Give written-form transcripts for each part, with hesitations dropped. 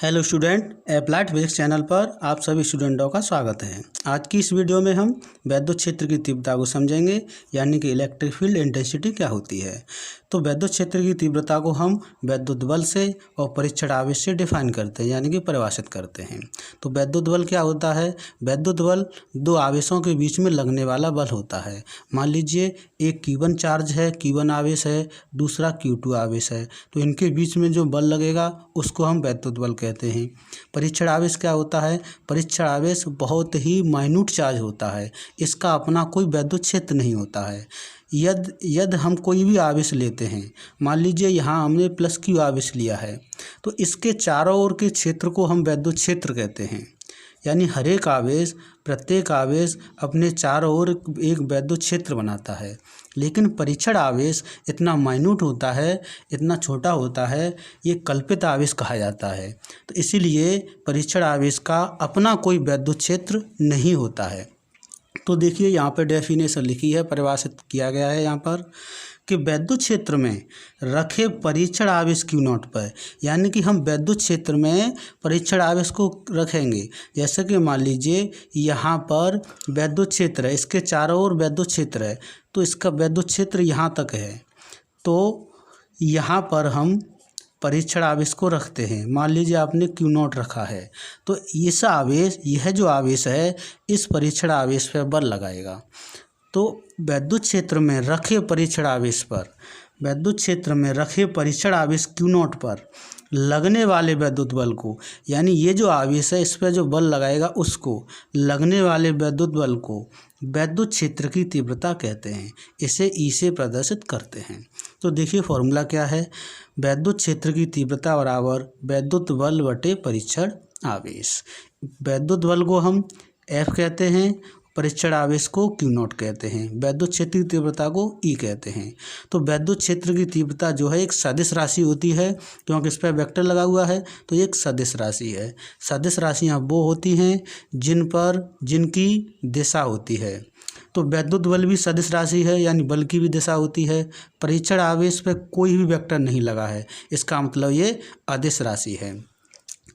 Hello student, applied physics channel पर आप सभी स्टूडेंटों का स्वागत है। आज की इस वीडियो में हम वैद्युत क्षेत्र की तीव्रता को समझेंगे, यानी कि इलेक्ट्रिक फील्ड इंटेंसिटी क्या होती है। तो वैद्युत क्षेत्र की तीव्रता को हम वैद्युत बल से और परीक्षण आवेश से डिफाइन करते हैं, यानी कि परिभाषित करते हैं। तो वैद्युत बल क्या होता है? वैद्युत बल दो आवेशों के बीच में लगने वाला बल होता है। मान लीजिए एक Q1 चार्ज है, Q1 आवेश है, दूसरा Q2 आवेश है, तो इनके बीच में जो बल लगेगा उसको हम वैद्युत बल कहते हैं। परीक्षण आवेश क्या होता है? परीक्षण आवेश बहुत ही माइन्यूट चार्ज होता है, इसका अपना कोई वैद्युत क्षेत्र नहीं होता है। यदि हम कोई भी आवेश लेते हैं, मान लीजिए यहाँ हमने +Q आवेश लिया है, तो इसके चारों ओर के क्षेत्र को हम वैद्युत क्षेत्र कहते हैं। यानी हर एक आवेश, प्रत्येक आवेश अपने चारों ओर एक वैद्युत क्षेत्र बनाता है। लेकिन परीक्षण आवेश इतना माइन्यूट होता है, इतना छोटा होता है, ये कल्पित आवेश कहा जाता है। तो इसीलिए परीक्षण आवेश का अपना कोई वैद्युत क्षेत्र नहीं होता है। तो देखिए यहाँ पर डेफिनेशन लिखी है, परिभाषित किया गया है यहाँ पर कि वैद्युत क्षेत्र में रखे परीक्षण आवेश Q0 पर, यानी कि हम वैद्युत क्षेत्र में परीक्षण आवेश को रखेंगे। जैसे कि मान लीजिए यहाँ पर वैद्युत क्षेत्र है, इसके चारों ओर वैद्युत क्षेत्र है, तो इसका वैद्युत क्षेत्र यहाँ तक है, तो यहाँ पर हम परीक्षण आवेश को रखते हैं। मान लीजिए आपने Q0 रखा है, तो इस आवेश, यह जो आवेश है, इस परीक्षण आवेश पर बल लगाएगा। तो वैद्युत क्षेत्र में रखे परीक्षण आवेश पर, वैद्युत क्षेत्र में रखे परीक्षण आवेश Q0 पर लगने वाले वैद्युत बल को, यानी ये जो आवेश है इस पर जो बल लगाएगा उसको, लगने वाले वैद्युत बल को वैद्युत क्षेत्र की तीव्रता कहते हैं। इसे ई से प्रदर्शित करते हैं। तो देखिए फॉर्मूला क्या है? वैद्युत क्षेत्र की तीव्रता बराबर वैद्युत बल बटे परीक्षण आवेश। वैद्युत बल को हम F कहते हैं, परीक्षण आवेश को Q0 कहते हैं, वैद्युत क्षेत्र की तीव्रता को E कहते हैं। तो वैद्युत क्षेत्र की तीव्रता जो है एक सदिश राशि होती है, क्योंकि इस पर वेक्टर लगा हुआ है, तो एक सदिश राशि है। सदिश राशियाँ वो होती हैं जिनकी दिशा होती है। तो वैद्युत बल भी सदिश राशि है, यानी बल की भी दिशा होती है। परीक्षण आवेश पर कोई भी वेक्टर नहीं लगा है, इसका मतलब ये अदिश राशि है।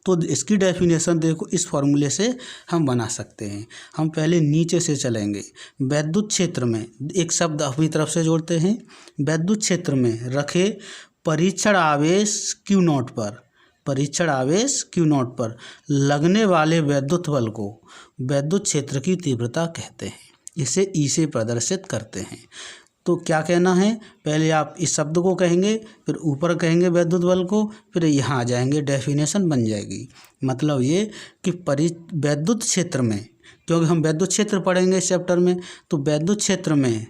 तो इसकी डेफिनेशन देखो, इस फॉर्मूले से हम बना सकते हैं। हम पहले नीचे से चलेंगे। वैद्युत क्षेत्र में एक शब्द अपनी तरफ से जोड़ते हैं। वैद्युत क्षेत्र में रखे परीक्षण आवेश Q0 पर, परीक्षण आवेश Q0 पर लगने वाले वैद्युत बल को वैद्युत क्षेत्र की तीव्रता कहते हैं। इसे ई से प्रदर्शित करते हैं। तो क्या कहना है? पहले आप इस शब्द को कहेंगे, फिर ऊपर कहेंगे वैद्युत बल को, फिर यहाँ आ जाएंगे, डेफिनेशन बन जाएगी। मतलब ये कि वैद्युत क्षेत्र में, क्योंकि हम वैद्युत क्षेत्र पढ़ेंगे इस चैप्टर में, तो वैद्युत क्षेत्र में,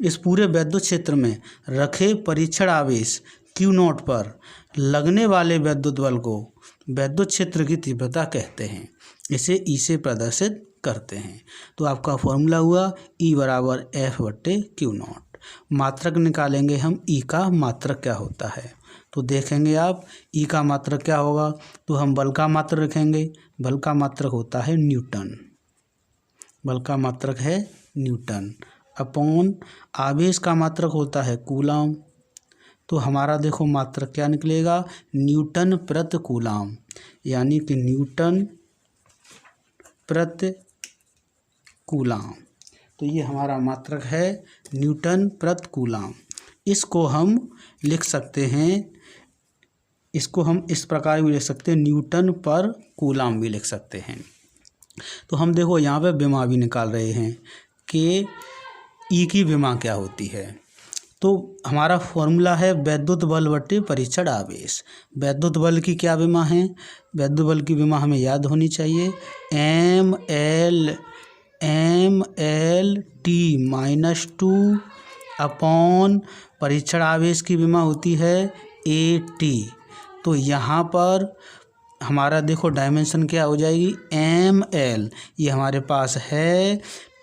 इस पूरे वैद्युत क्षेत्र में रखे परीक्षण आवेश Q0 पर लगने वाले वैद्युत बल को वैद्युत क्षेत्र की तीव्रता कहते हैं। इसे ई से प्रदर्शित करते हैं। तो आपका फॉर्मूला हुआ E बराबर F बट्टे Q0। मात्रक निकालेंगे हम, E का मात्रक क्या होता है। तो देखेंगे आप E का मात्रक क्या होगा। तो हम बल का मात्रक रखेंगे। बल का मात्रक होता है न्यूटन। बल का मात्रक है न्यूटन अपॉन आवेश का मात्रक होता है कूलाम। तो हमारा देखो मात्रक क्या निकलेगा, न्यूटन प्रति कूलाम, यानी कि न्यूटन प्रति कूलाम। तो ये हमारा मात्रक है न्यूटन प्रति कूलाम। इसको हम लिख सकते हैं, इसको हम इस प्रकार भी लिख सकते हैं, न्यूटन पर कूलाम भी लिख सकते हैं। तो हम देखो यहाँ पे विमा भी निकाल रहे हैं कि ई की विमा क्या होती है। तो हमारा फॉर्मूला है वैद्युत बल बटे परीक्षण आवेश। वैद्युत बल की क्या विमा है? वैद्युत बल की विमा हमें याद होनी चाहिए, mL/T-2 अपॉन परीक्षण आवेश की विमा होती है AT। तो यहाँ पर हमारा देखो डायमेंशन क्या हो जाएगी, mL, ये हमारे पास है,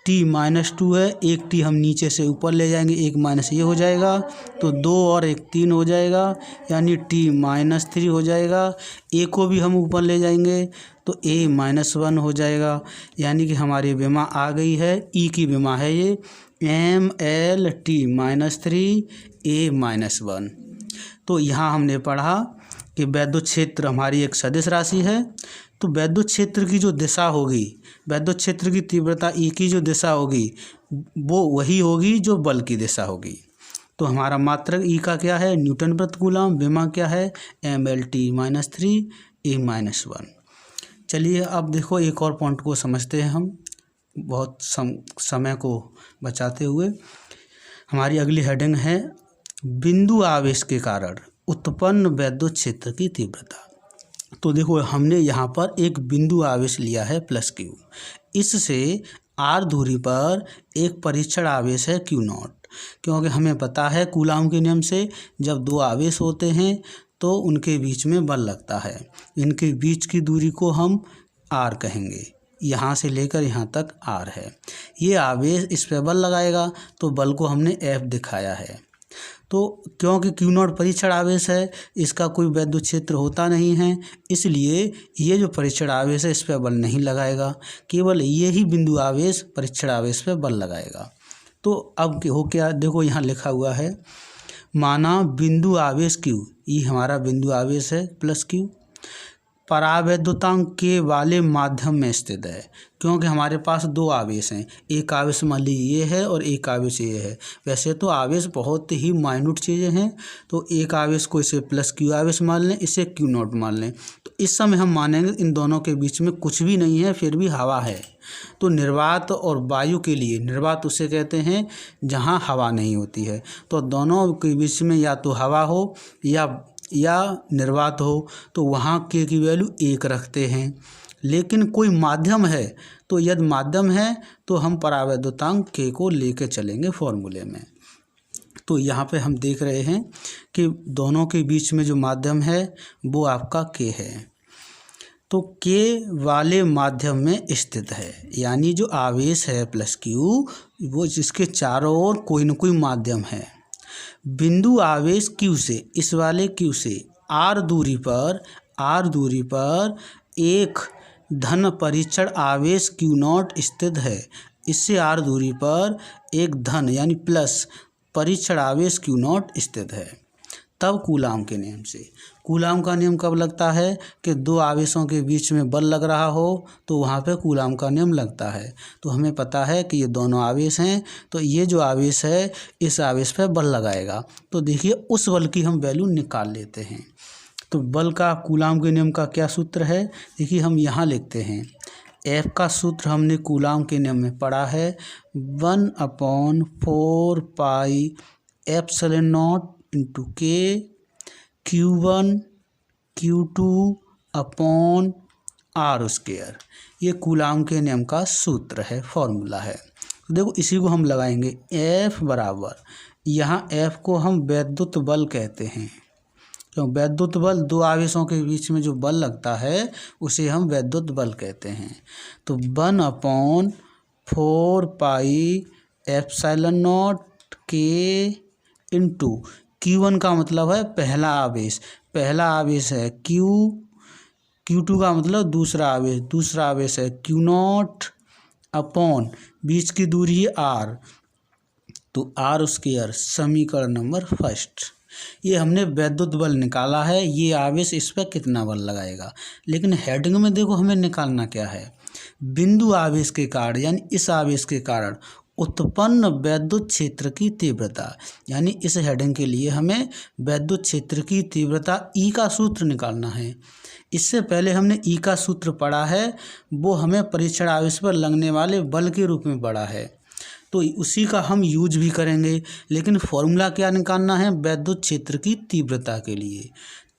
T-2 है, एक T हम नीचे से ऊपर ले जाएंगे, एक माइनस ये हो जाएगा, तो 2 और 1 3 हो जाएगा, यानी T-3 हो जाएगा। A को भी हम ऊपर ले जाएंगे तो A-1 हो जाएगा, यानी कि हमारी विमा आ गई है। E की विमा है ये mL/T-3 A-1। तो यहाँ हमने पढ़ा कि वैद्युत क्षेत्र हमारी एक सदिश राशि है, तो वैद्युत क्षेत्र की जो दिशा होगी, वैद्युत क्षेत्र की तीव्रता ई की जो दिशा होगी वो वही होगी जो बल की दिशा होगी। तो हमारा मात्रक ई का क्या है, न्यूटन प्रति कूलम, विमा क्या है, mLT-3 A-1। चलिए अब देखो एक और पॉइंट को समझते हैं हम बहुत समय को बचाते हुए। हमारी अगली हेडिंग है बिंदु आवेश के कारण उत्पन्न वैद्युत क्षेत्र की तीव्रता। तो देखो हमने यहाँ पर एक बिंदु आवेश लिया है +Q, इससे r दूरी पर एक परीक्षण आवेश है Q0, क्योंकि हमें पता है कूलाम के नियम से जब दो आवेश होते हैं तो उनके बीच में बल लगता है। इनके बीच की दूरी को हम r कहेंगे, यहाँ से लेकर यहाँ तक r है। ये आवेश इस पर बल लगाएगा तो बल को हमने F दिखाया है। तो क्योंकि Q0 परीक्षण आवेश है, इसका कोई वैद्युत क्षेत्र होता नहीं है, इसलिए ये जो परीक्षण आवेश है इस पर बल नहीं लगाएगा, केवल ये ही बिंदु आवेश परीक्षण आवेश पर बल लगाएगा। तो अब हो क्या, देखो यहाँ लिखा हुआ है, माना बिंदु आवेश Q, ये हमारा बिंदु आवेश है +Q, परावैद्युतांक के वाले माध्यम में स्थित है। क्योंकि हमारे पास दो आवेश हैं, एक आवेश मान लीजिए ये है और एक आवेश ये है। वैसे तो आवेश बहुत ही माइन्यूट चीज़ें हैं, तो एक आवेश को इसे +Q आवेश मान लें, इसे Q0 मान लें। तो इस समय हम मानेंगे इन दोनों के बीच में कुछ भी नहीं है, फिर भी हवा है। तो निर्वात और वायु के लिए, निर्वात उसे कहते हैं जहाँ हवा नहीं होती है, तो दोनों के बीच में या तो हवा हो या निर्वात हो, तो वहाँ K की वैल्यू 1 रखते हैं। लेकिन कोई माध्यम है तो यदि माध्यम है तो हम परावैद्युतांक K को लेके चलेंगे फॉर्मूले में। तो यहाँ पे हम देख रहे हैं कि दोनों के बीच में जो माध्यम है वो आपका K है, तो K वाले माध्यम में स्थित है, यानी जो आवेश है +Q वो जिसके चारों ओर कोई न कोई माध्यम है। बिंदु आवेश Q से, इस वाले Q से r दूरी पर एक धन परीक्षण आवेश Q0 स्थित है। इससे r दूरी पर एक धन यानी प्लस परीक्षण आवेश Q0 स्थित है। तब कूलाम के नियम से, कूलाम का नियम कब लगता है कि दो आवेशों के बीच में बल लग रहा हो तो वहाँ पे कूलाम का नियम लगता है। तो हमें पता है कि ये दोनों आवेश हैं, तो ये जो आवेश है इस आवेश पे बल लगाएगा। तो देखिए उस बल की हम वैल्यू निकाल लेते हैं। तो बल का कूलाम के नियम का क्या सूत्र है, देखिए हम यहाँ लिखते हैं। F का सूत्र हमने कूलाम के नियम में पढ़ा है 1/4 पाई ε0 into K Q1 Q2 upon r²। ये कूलाम के नियम का सूत्र है, फॉर्मूला है। तो देखो इसी को हम लगाएंगे F बराबर, यहाँ F को हम वैद्युत बल कहते हैं, क्यों वैद्युत बल दो आवेशों के बीच में जो बल लगता है उसे हम वैद्युत बल कहते हैं। तो 1/4 पाई ε0 K इंटू Q1 का मतलब है पहला आवेश है Q, Q2 का मतलब दूसरा आवेश है Q0 अपॉन बीच की दूरी है r, तो r², समीकरण नंबर फर्स्ट। ये हमने वैद्युत बल निकाला है, ये आवेश इस पर कितना बल लगाएगा। लेकिन हेडिंग में देखो हमें निकालना क्या है, बिंदु आवेश के कारण यानी इस आवेश के कारण उत्पन्न वैद्युत क्षेत्र की तीव्रता, यानी इस हेडिंग के लिए हमें वैद्युत क्षेत्र की तीव्रता ई का सूत्र निकालना है। इससे पहले हमने ई का सूत्र पढ़ा है, वो हमें परीक्षण आवेश पर लगने वाले बल के रूप में पढ़ा है, तो उसी का हम यूज भी करेंगे। लेकिन फॉर्मूला क्या निकालना है, वैद्युत क्षेत्र की तीव्रता के लिए,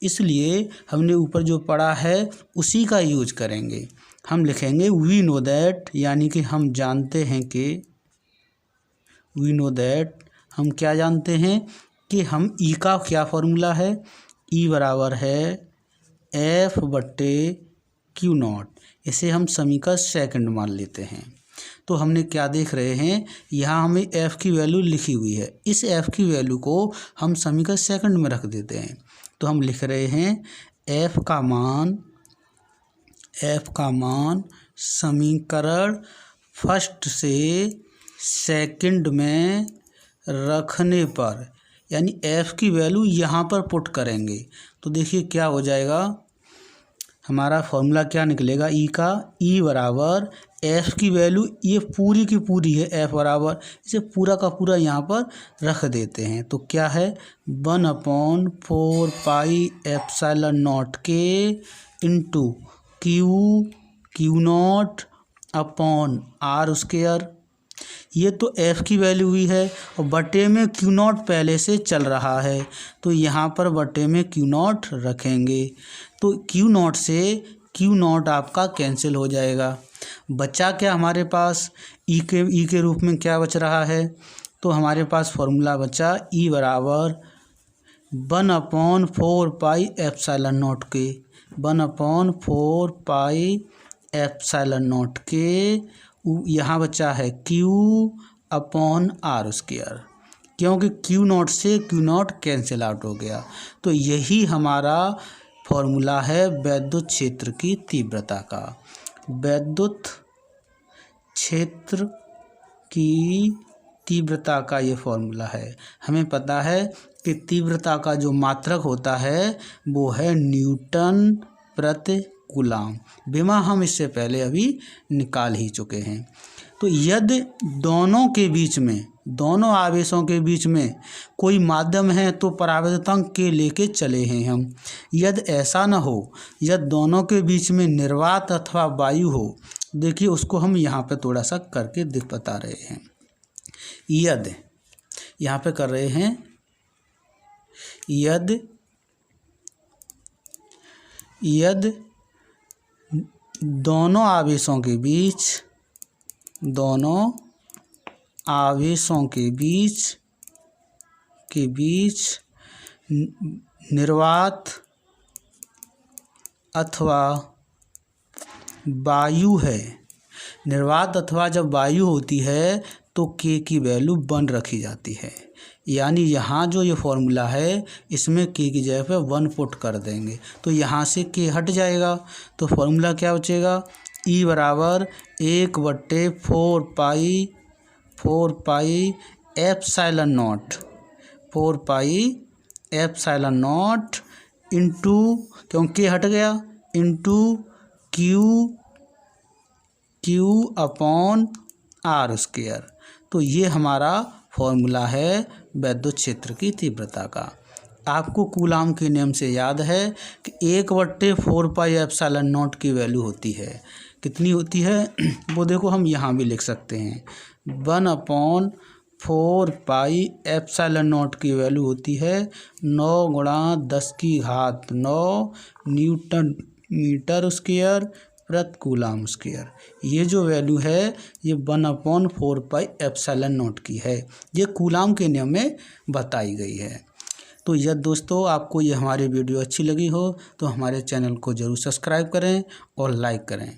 इसलिए हमने ऊपर जो पढ़ा है उसी का यूज करेंगे। हम लिखेंगे वी नो दैट, यानी कि हम जानते हैं कि हम क्या जानते हैं कि हम ई का क्या फॉर्मूला है, ई बराबर है F/Q0। इसे हम समीकरण सेकंड मान लेते हैं। तो हमने क्या देख रहे हैं, यहाँ हमें F की वैल्यू लिखी हुई है, इस F की वैल्यू को हम समीकरण सेकंड में रख देते हैं। तो हम लिख रहे हैं F का मान समीकरण फर्स्ट से सेकंड में रखने पर, यानी एफ़ की वैल्यू यहाँ पर पुट करेंगे तो देखिए क्या हो जाएगा, हमारा फॉर्मूला क्या निकलेगा ई का। ई बराबर एफ़ की वैल्यू ये पूरी की पूरी है, एफ़ बराबर इसे पूरा का पूरा यहाँ पर रख देते हैं तो क्या है 1/4 पाई एप्सिलॉन नॉट के into q not upon r square. ये तो एफ़ की वैल्यू हुई है और बटे में क्यू नॉट पहले से चल रहा है तो यहाँ पर बटे में क्यू नॉट रखेंगे तो क्यू नॉट से क्यू नॉट आपका कैंसिल हो जाएगा। बचा क्या हमारे पास ई के रूप में क्या बच रहा है, तो हमारे पास फॉर्मूला बचा ई बराबर 1/4 पाई एप्सिलॉन नॉट के 1/4 पाई एप्सिलॉन नॉट के यहाँ बचा है क्यू अपॉन आर स्क्वायर, क्योंकि क्यू नॉट से क्यू नॉट कैंसिल आउट हो गया। तो यही हमारा फॉर्मूला है वैद्युत क्षेत्र की तीव्रता का। वैद्युत क्षेत्र की तीव्रता का ये फॉर्मूला है। हमें पता है कि तीव्रता का जो मात्रक होता है वो है न्यूटन प्रति कूलाम। विमा हम इससे पहले अभी निकाल ही चुके हैं। तो यदि दोनों आवेशों के बीच में कोई माध्यम है तो परावर्तनांक के लेके चले हैं हम। यदि ऐसा न हो, यदि दोनों के बीच में निर्वात अथवा वायु हो, देखिए उसको हम यहाँ पे थोड़ा सा करके बता रहे हैं। यदि यहाँ पे कर रहे हैं, यदि दोनों आवेशों के बीच निर्वात अथवा वायु है। निर्वात अथवा जब वायु होती है तो के की वैल्यू 1 रखी जाती है। यानी यहाँ जो ये फॉर्मूला है इसमें के की जगह पे 1 पुट कर देंगे तो यहाँ से के हट जाएगा तो फॉर्मूला क्या बचेगा, ई बराबर 1/4 पाई एप्सिलॉन नॉट इंटू, क्योंकि हट गया, into q upon r square. तो ये हमारा फॉर्मूला है वैद्युत क्षेत्र की तीव्रता का। आपको कूलाम के नियम से याद है कि 1/4 पाई एप्सिलॉन नॉट की वैल्यू होती है, कितनी होती है वो देखो हम यहाँ भी लिख सकते हैं। 1/4 पाई एप्सिलॉन नॉट की वैल्यू होती है 9 × 10⁹ न्यूटन मीटर स्क्वायर प्रति कूलाम स्क्वायर। ये जो वैल्यू है ये 1/4 पाई एप्सिलॉन नॉट की है, ये कूलाम के नियम में बताई गई है। तो यदि दोस्तों आपको ये हमारी वीडियो अच्छी लगी हो तो हमारे चैनल को ज़रूर सब्सक्राइब करें और लाइक करें।